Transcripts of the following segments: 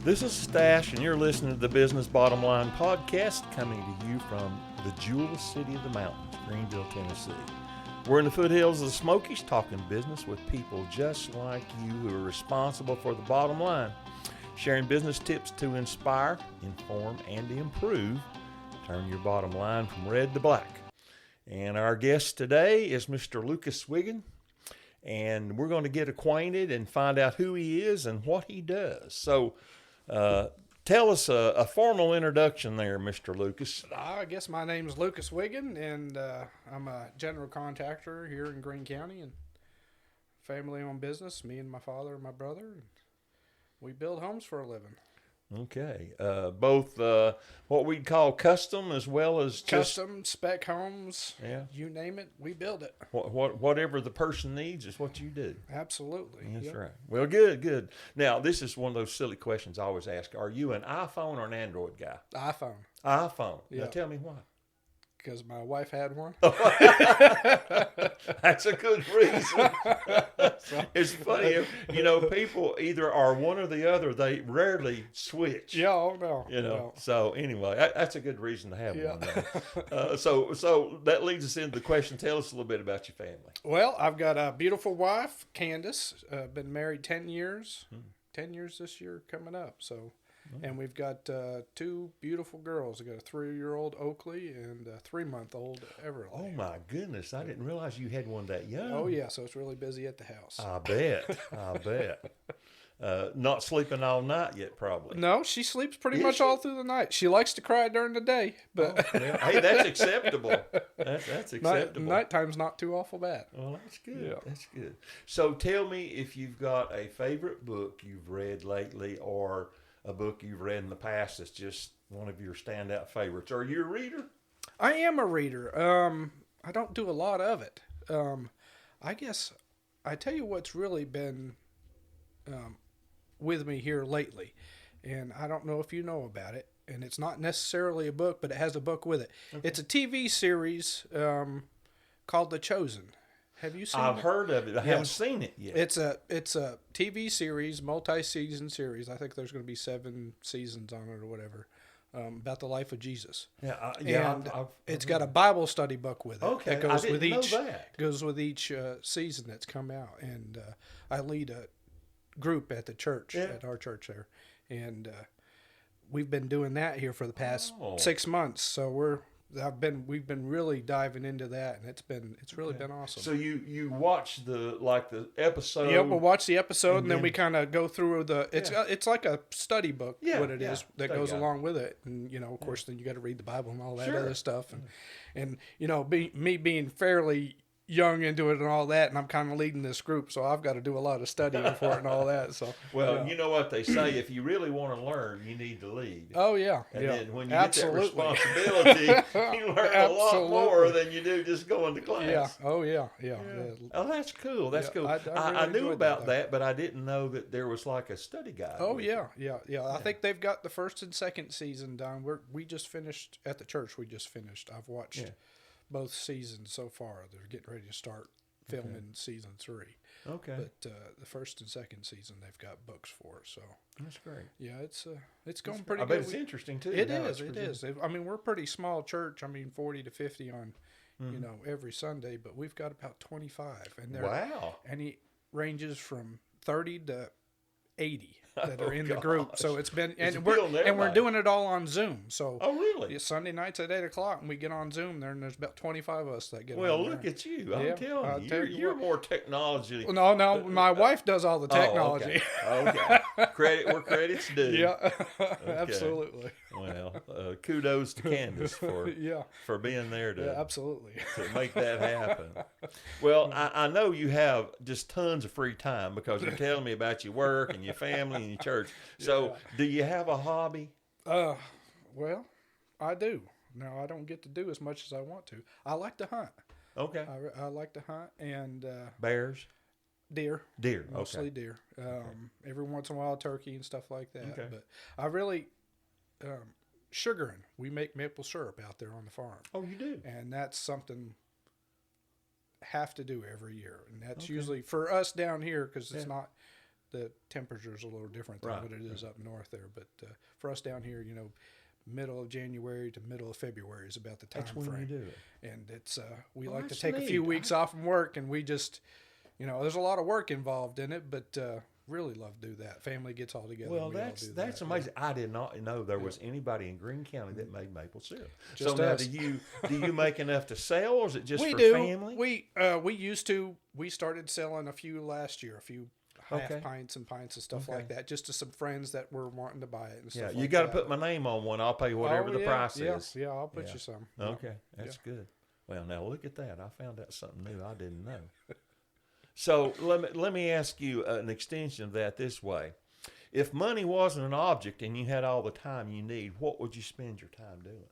This is Stash, and you're listening to the Business Bottom Line podcast coming to you from the jewel city of the mountains, Greeneville, Tennessee. We're in the foothills of the Smokies talking business with people just like you who are responsible for the bottom line, sharing business tips to inspire, inform, and improve. Turn your bottom line from red to black. And our guest today is Mr. Lucas Wiggin, and we're going to get acquainted and find out who he is and what he does. So, tell us a formal introduction there, Mr. Lucas. I guess my name is Lucas Wiggin, and I'm a general contractor here in Greene County, and family-owned business. Me and my father and my brother, and we build homes for a living. Okay, both what we'd call custom as well as Custom, spec homes, yeah, you name it, we build it. Whatever the person needs is what you do. Absolutely. That's yep. right. Well, good. Now, this is one of those silly questions I always ask. Are you an iPhone or an Android guy? iPhone. Now, tell me why. Because my wife had one. That's a good reason. It's funny, people either are one or the other. They rarely switch. Yeah, oh no. No. So anyway, that's a good reason to have one. So that leads us into the question. Tell us a little bit about your family. Well, I've got a beautiful wife, Candace. Been married 10 years. 10 years this year coming up. So. And we've got two beautiful girls. We've got a 3-year-old Oakley and a 3-month-old Everly. Oh, my goodness. I didn't realize you had one that young. Oh, yeah. So it's really busy at the house. I bet. Not sleeping all night yet, probably. No, she sleeps pretty much all through the night. She likes to cry during the day. But hey, that's acceptable. That's acceptable. Nighttime's not too awful bad. Well, that's good. Yeah. That's good. So tell me if you've got a favorite book you've read lately or a book you've read in the past that's just one of your standout favorites. Are you a reader? I am a reader. I don't do a lot of it. I guess I tell you what's really been with me here lately, and I don't know if you know about it, and it's not necessarily a book, but it has a book with it. Okay. It's a TV series called The Chosen. Have you seen it? I've heard of it. I haven't seen it yet. It's a TV series, multi-season series. I think there's going to be 7 seasons on it or whatever, about the life of Jesus. It's got a Bible study book with it. Okay, that goes I didn't with know that. Goes with each season that's come out, and I lead a group at the church, at our church there, and we've been doing that here for the past 6 months. So we've been really diving into that, and it's really been awesome. So you watch the episode. Yeah, we'll watch the episode, and then we kind of go through it's like a study book. Is that goes along with it, and of course then you got to read the Bible and all that other stuff, and me being fairly young into it and all that, and I'm kind of leading this group, so I've got to do a lot of studying for it and all that. So you know what they say: if you really want to learn, you need to lead. Oh yeah, and then when you get that responsibility, you learn a lot more than you do just going to class. Yeah. Oh yeah. Oh, that's cool. That's cool. I knew about that, but I didn't know that there was like a study guide. Oh yeah. I think they've got the 1st and 2nd season done. We just finished at the church. I've watched. Both seasons so far. They're getting ready to start filming season 3. Okay. But the 1st and 2nd season they've got books for. So that's great. Yeah, it's going pretty good. I bet it's interesting too. It is. I mean, we're a pretty small church. I mean, 40 to 50 on every Sunday, but we've got about 25, and and it ranges from 30 to 80 that are in the group. So it's been, and we're doing it all on Zoom. So really? Sunday nights at 8:00, and we get on Zoom there, and there's about 25 of us that get on there. Well, look at you. I'm telling you, you're more technology. No, my wife does all the technology. Okay. Where credit's due. Yeah, absolutely. Well, kudos to Candace for being there to absolutely to make that happen. Well, I know you have just tons of free time because you're telling me about your work and your family and your church. So, do you have a hobby? Well, I do. Now, I don't get to do as much as I want to. I like to hunt. Okay. I like to hunt and bears. Deer. Mostly okay. Deer. Every once in a while, turkey and stuff like that. Okay. But I really, sugaring. We make maple syrup out there on the farm. Oh, you do? And that's something have to do every year. And that's usually for us down here, because it's not the temperature's a little different than what it is up north there. But for us down here, middle of January to middle of February is about the time frame. That's when you do it. And it's we like to take a few weeks off from work, and we just, there's a lot of work involved in it, but really love to do that. Family gets all together. Well, that's amazing. Yeah. I did not know there was anybody in Greene County that made maple syrup. Just so now, us. do you make enough to sell, or is it just for family? We used to. We started selling a few last year, a few half pints and stuff like that, just to some friends that were wanting to buy it and stuff. Yeah, you got to put my name on one. I'll pay whatever the price is. Yeah, I'll put you some. Okay, that's good. Well, now look at that. I found out something new I didn't know. So let me ask you an extension of that this way. If money wasn't an object and you had all the time you need, what would you spend your time doing?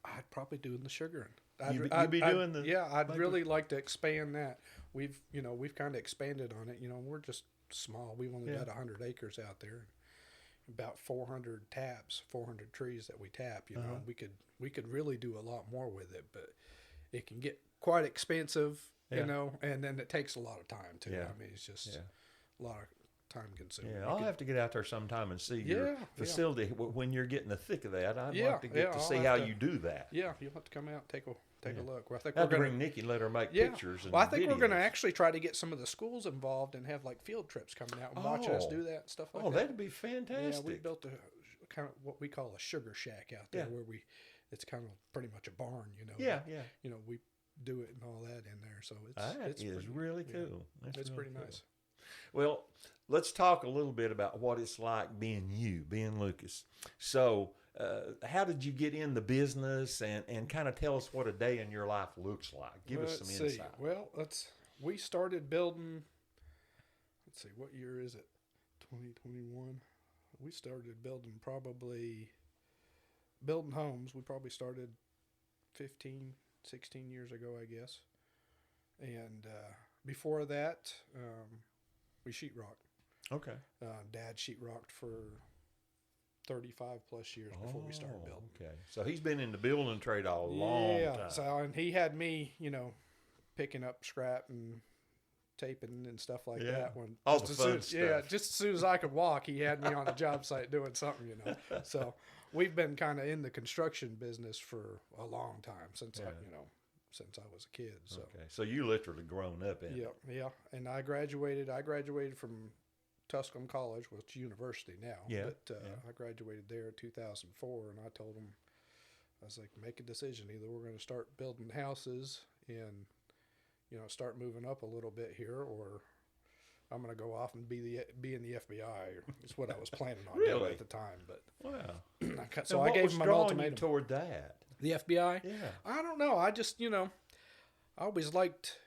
I'd probably doing the sugaring. I'd really like to expand that. We've kind of expanded on it. We're just small. We've only got 100 acres out there, about 400 taps, 400 trees that we tap. We could really do a lot more with it, but it can get quite expensive. And then it takes a lot of time too. Yeah. I mean, it's just a lot of time consuming. Yeah, I'll have to get out there sometime and see your facility when you're getting the thick of that. I'd like to get to see how you do that. Yeah, you'll have to come out and take a look. Well, I think we're going to bring Nikki and let her make pictures. And I think videos. We're going to actually try to get some of the schools involved and have like field trips coming out and watch us do that and stuff like that. Oh, that'd be fantastic. Yeah, we built a kind of what we call a sugar shack out there where it's kind of pretty much a barn, Yeah. We do it and all that in there, so it's really cool. It's pretty nice. Well, let's talk a little bit about what it's like being Lucas. So, how did you get in the business, and kind of tell us what a day in your life looks like? Give us some insight. Well, we started building. Let's see, what year is it? 2021. We started building homes. We probably started 15, 16 years ago, I guess. And before that, we sheetrocked. Okay. Dad sheetrocked for 35 plus years before we started building. Okay. So he's been in the building trade a long time. So, and he had me, picking up scrap and taping and stuff like that. When all the fun stuff. Yeah, just as soon as I could walk, he had me on the job site doing something, So we've been kind of in the construction business for a long time since since I was a kid. So. Okay, so you literally grown up in it. Yeah, and I graduated from Tusculum College, which is university now. Yeah. But I graduated there in 2004, and I told them, I was like, make a decision. Either we're going to start building houses and, start moving up a little bit here, or I'm going to go off and be in the FBI. It's what I was planning on doing at the time. But wow. So I gave him an ultimatum toward that. The FBI? Yeah. I don't know. I just, I always liked,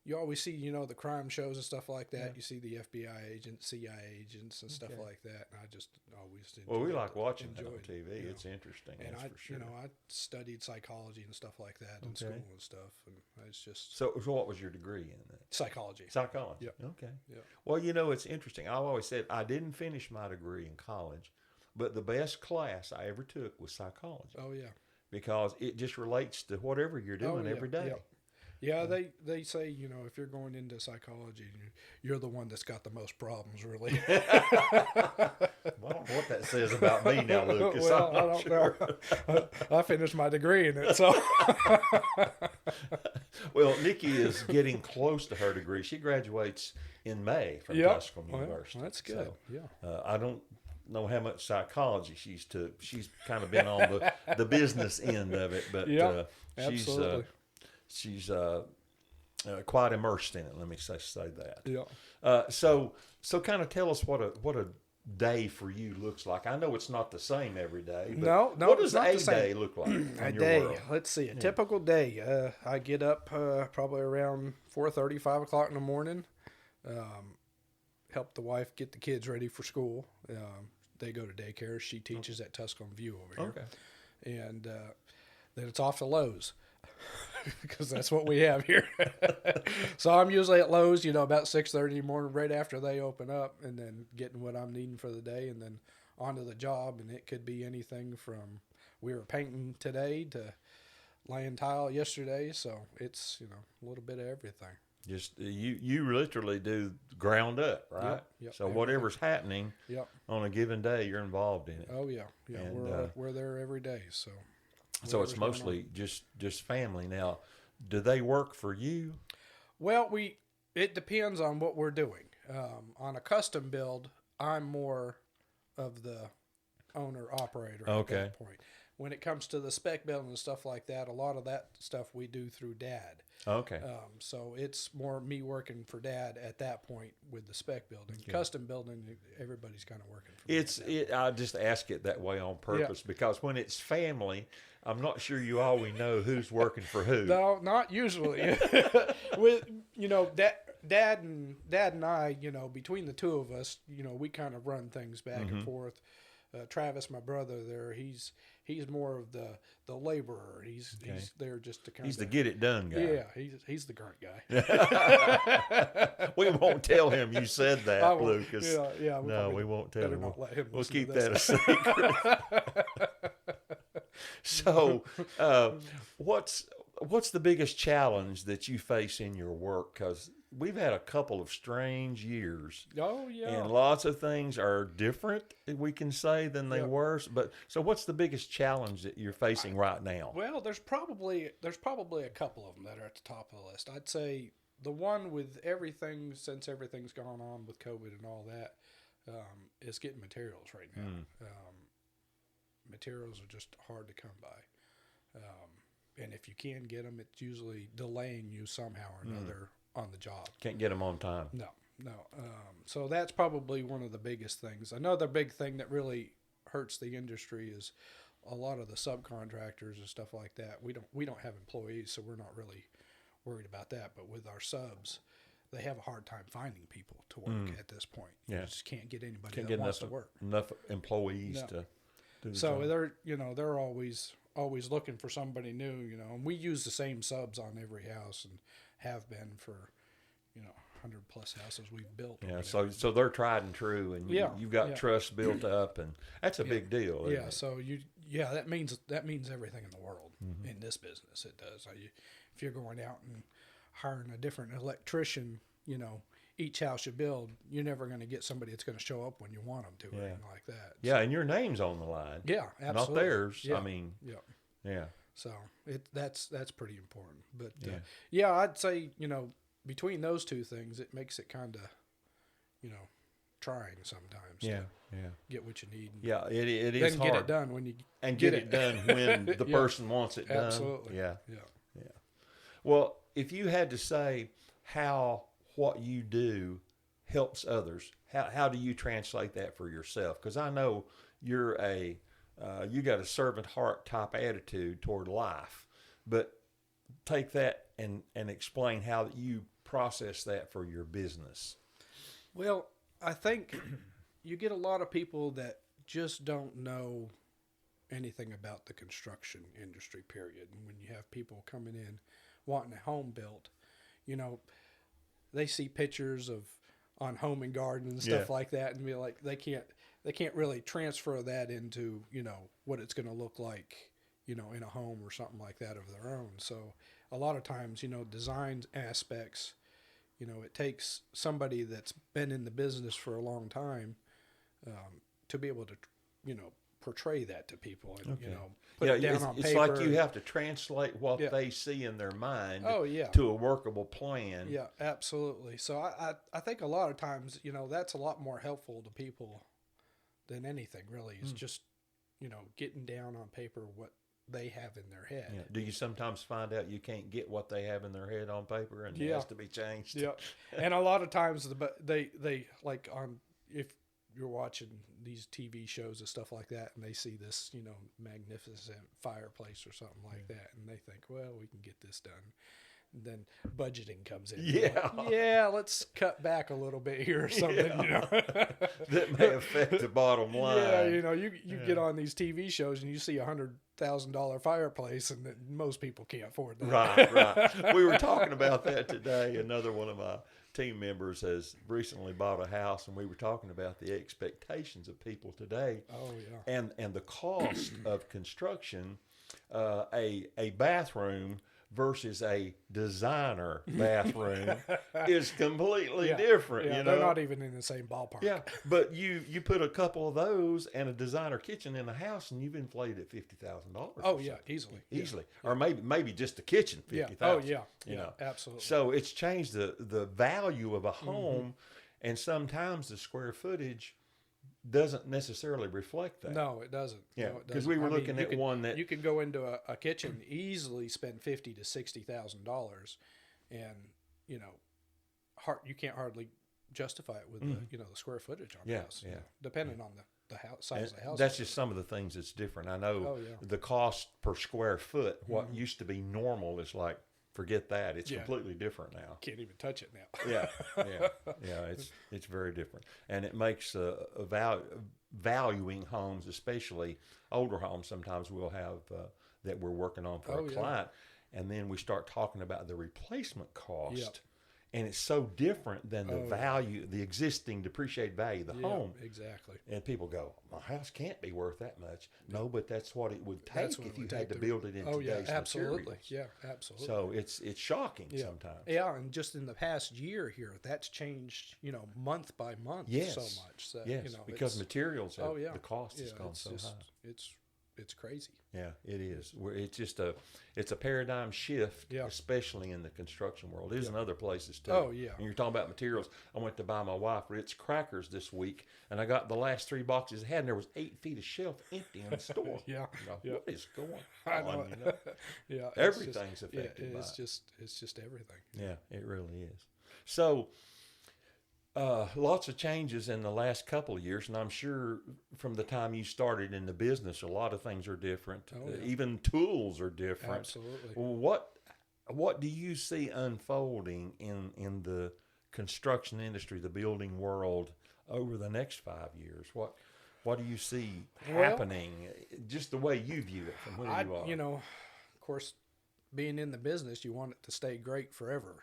you always see, the crime shows and stuff like that. Yeah. You see the FBI agents, CIA agents and stuff like that. And I just always enjoyed Well, we like watching it on TV. It's interesting. And for sure. I studied psychology and stuff like that in school and stuff. And it's just. So what was your degree in that? Psychology. Psychology. Yep. Okay. Yep. Well, it's interesting. I've always said I didn't finish my degree in college, but the best class I ever took was psychology. Oh, yeah. Because it just relates to whatever you're doing every day. Yeah, they say, if you're going into psychology, you're the one that's got the most problems, really. Well, I don't know what that says about me now, Lucas. Well, I don't know. I finished my degree in it, so. Well, Nikki is getting close to her degree. She graduates in May from Tusculum University. Well, that's good. So, I don't know how much psychology she's took. She's kind of been on the business end of it, but she's quite immersed in it. Let me say that. Yeah. So kind of tell us what a day for you looks like. I know it's not the same every day. But no, what does a day look like? A day. World? Let's see. A typical day. I get up probably around 4:30, 5 o'clock in the morning. Help the wife get the kids ready for school. They go to daycare. She teaches at Tusculum View over here. Okay. And then it's off to Lowe's because that's what we have here. So I'm usually at Lowe's, about 6:30 in the morning, right after they open up, and then getting what I'm needing for the day, and then onto the job. And it could be anything from we were painting today to laying tile yesterday. So it's a little bit of everything. Just you literally do ground up, right? Yep. So whatever's happening on a given day, you're involved in it. Oh yeah. And, we're there every day. So it's mostly just family. Now, do they work for you? Well, it depends on what we're doing. On a custom build, I'm more of the owner operator at that point. When it comes to the spec building and stuff like that, a lot of that stuff we do through Dad. Okay. So it's more me working for Dad at that point with the spec building. Okay. Custom building, everybody's kind of working for me. I just ask it that way on purpose because when it's family, I'm not sure you always know who's working for who. No, not usually. With Dad and I, between the two of us, we kind of run things back and forth. Travis, my brother, there, he's more of the laborer. He's there just to kind of. He's the get it done guy. Yeah, he's the grunt guy. We won't tell him you said that, Lucas. Yeah. We won't tell him. Let him we'll keep that a secret. So, what's the biggest challenge that you face in your work? Because we've had a couple of strange years. Oh, yeah. And lots of things are different, we can say, than they were. But so what's the biggest challenge that you're facing right now? Well, there's probably a couple of them that are at the top of the list. I'd say the one with everything, since everything's gone on with COVID and all that, is getting materials right now. Materials are just hard to come by. And if you can get them, it's usually delaying you somehow or another on the job. Can't get them on time. No. So that's probably one of the biggest things. Another big thing that really hurts the industry is a lot of the subcontractors and stuff like that. We don't have employees, so we're not really worried about that. But with our subs, they have a hard time finding people to work at this point. You just can't get anybody that wants to work. Enough employees to do the so job. they're always looking for somebody new, and we use the same subs on every house and have been for 100 plus houses we've built. Yeah, so they're tried and true, and you've got trust built up, and that's a big deal. Isn't it? So that means everything in the world in this business. It does. If you're going out and hiring a different electrician, each house you build, you're never going to get somebody that's going to show up when you want them to, or anything like that. Yeah, and your name's on the line. Yeah, absolutely. Not theirs. Yeah. I mean, yeah. So that's pretty important. But I'd say between those two things, it makes it kind of trying sometimes. Yeah, get what you need. Yeah, it is then hard. Get it done when you get it done when the person wants it done. Absolutely. Yeah. Well, if you had to say how what you do helps others, how do you translate that for yourself? Because I know you're you got a servant heart type attitude toward life, but take that and explain how you process that for your business. Well, I think you get a lot of people that just don't know anything about the construction industry, period. And when you have people coming in wanting a home built, they see pictures on Home and Garden and stuff like that, and be like, they can't really transfer that into what it's going to look like in a home or something like that of their own. So a lot of times design aspects, it takes somebody that's been in the business for a long time to be able to portray that to people and put it down on paper. It's like you have to translate what they see in their mind to a workable plan. Yeah, absolutely. So I think a lot of times that's a lot more helpful to people than anything really is just getting down on paper what they have in their head. Yeah. Do you sometimes find out you can't get what they have in their head on paper and it has to be changed? Yeah, and a lot of times they like if you're watching these TV shows and stuff like that, and they see this, magnificent fireplace or something like that, and they think, well, we can get this done. And then budgeting comes in. Let's cut back a little bit here or something. That may affect the bottom line. Yeah, you get on these TV shows and you see $100,000 fireplace, and most people can't afford that. Right. We were talking about that today. Another one of my team members has recently bought a house, and we were talking about the expectations of people today. Oh yeah. And the cost of construction. A bathroom versus a designer bathroom is completely different. Yeah, they're not even in the same ballpark. Yeah, but you put a couple of those and a designer kitchen in the house, and you've inflated it $50,000. Oh yeah, easily, or maybe just the kitchen $50,000. Oh yeah, absolutely. So it's changed the value of a home, and sometimes the square footage doesn't necessarily reflect that. No, it doesn't. Yeah, because we were looking at one that you could go into a kitchen, easily spend $50,000 to $60,000, and you can't hardly justify it with the square footage on the house. Yeah, depending on the house, size of the house. That's just some of the things that's different. I know the cost per square foot, what used to be normal, is like, forget that. It's completely different now. Can't even touch it now. Yeah. It's very different, and it makes valuing homes, especially older homes. Sometimes we'll have that we're working on for a client, and then we start talking about the replacement cost. Yep. And it's so different than the value, the existing depreciated value of the home. Exactly. And people go, my house can't be worth that much. No, but that's what it would take if you had to build it in today's absolutely. materials. Yeah, absolutely. So it's shocking sometimes. Yeah, and just in the past year here, that's changed, month by month so much. So, because materials, the cost has gone so high. It's crazy. Yeah, it is. It's just it's a paradigm shift, especially in the construction world. It is in other places too. Oh yeah. And you're talking about materials. I went to buy my wife Ritz crackers this week, and I got the last 3 boxes I had, and there was 8 feet of shelf empty in the store. What is going on? Yeah, everything's affected by it. It's just everything. Yeah, it really is. So. Lots of changes in the last couple of years, and I'm sure from the time you started in the business, a lot of things are different. Even tools are different. Absolutely. Well, what do you see unfolding in the construction industry, the building world, over the next 5 years? What do you see happening, just the way you view it from where you are? Of course, being in the business, you want it to stay great forever,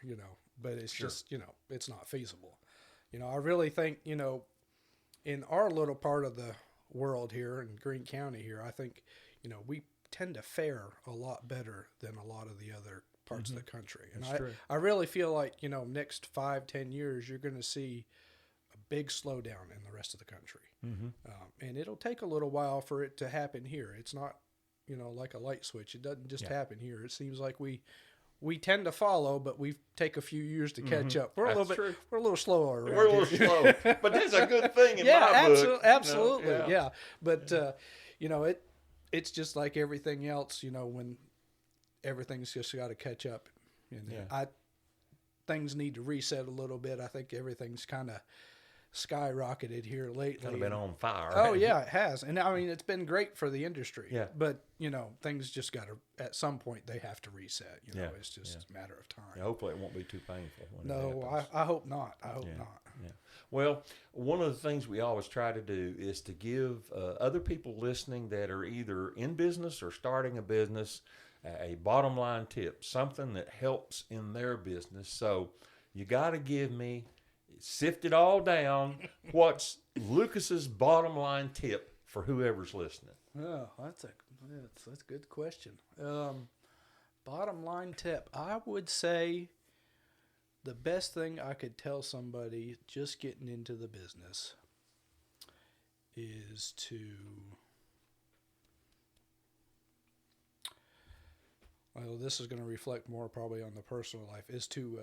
but it's just, it's not feasible. I really think, in our little part of the world here in Greene County here, I think, we tend to fare a lot better than a lot of the other parts of the country. And I really feel like, next 5-10 years, you're going to see a big slowdown in the rest of the country. And it'll take a little while for it to happen here. It's not, like a light switch. It doesn't just happen here. It seems like we tend to follow, but we take a few years to catch up. We're a little slower. We're a little slow, but that's a good thing in my book. Absolutely. Yeah. But it's just like everything else. When everything's just got to catch up, and things need to reset a little bit. I think everything's kind of skyrocketed here lately. Kind of been on fire. Oh yeah, it has, and I mean it's been great for the industry. Yeah. But things just got to, at some point they have to reset. It's just a matter of time. Yeah, hopefully it won't be too painful. I hope not. I hope not. Yeah. Well, one of the things we always try to do is to give other people listening that are either in business or starting a business a bottom line tip, something that helps in their business. So you got to give me, sift it all down. What's Lucas's bottom line tip for whoever's listening? Oh, that's a good question. Bottom line tip, I would say the best thing I could tell somebody just getting into the business is to, this is going to reflect more probably on the personal life, is to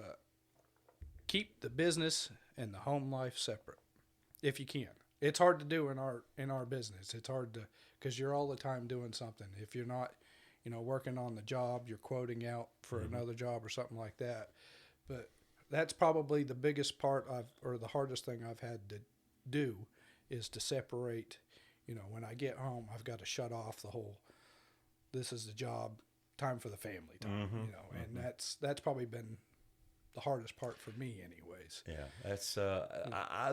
keep the business and the home life separate, if you can. It's hard to do in our business. It's hard to, because you're all the time doing something. If you're not, working on the job, you're quoting out for another job or something like that. But that's probably the biggest part or the hardest thing I've had to do, is to separate. When I get home, I've got to shut off the whole, this is the job, time for the family time. And that's probably been the hardest part for me anyways. Yeah,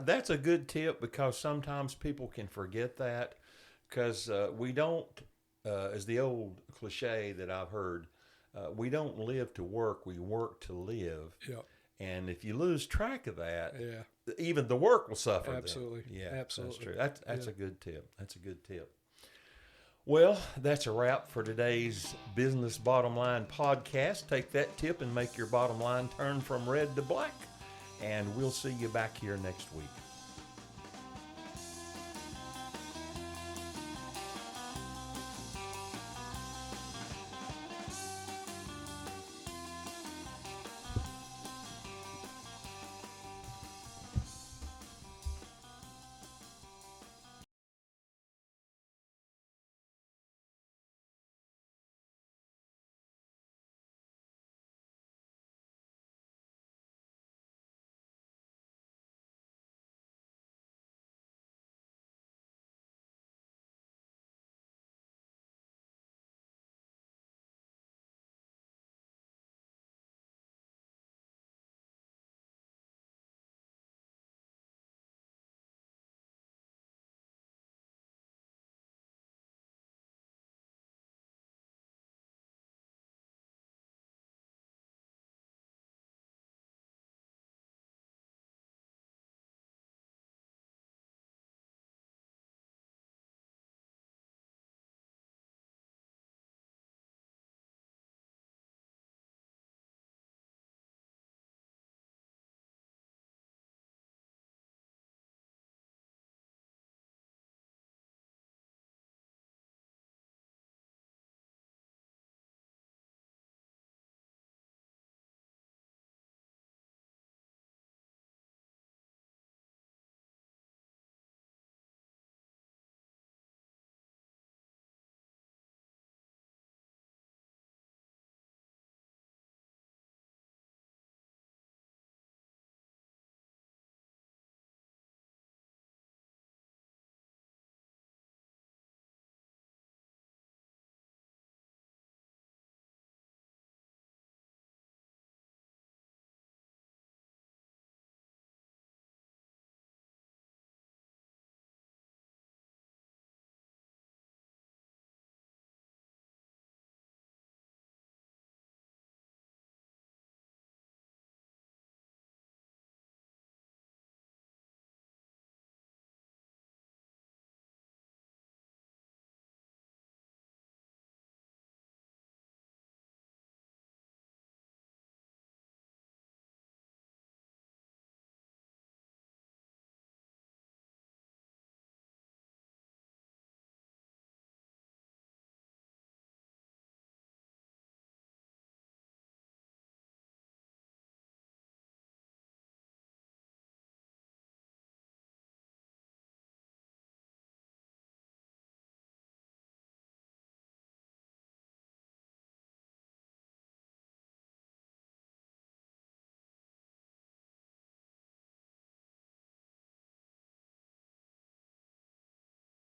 that's a good tip, because sometimes people can forget that, because we don't, as the old cliche that I've heard, we don't live to work, we work to live. Yep. And if you lose track of that, even the work will suffer. Absolutely. Then. Yeah, absolutely. that's true. That's a good tip. That's a good tip. Well, that's a wrap for today's Business Bottom Line podcast. Take that tip and make your bottom line turn from red to black. And we'll see you back here next week.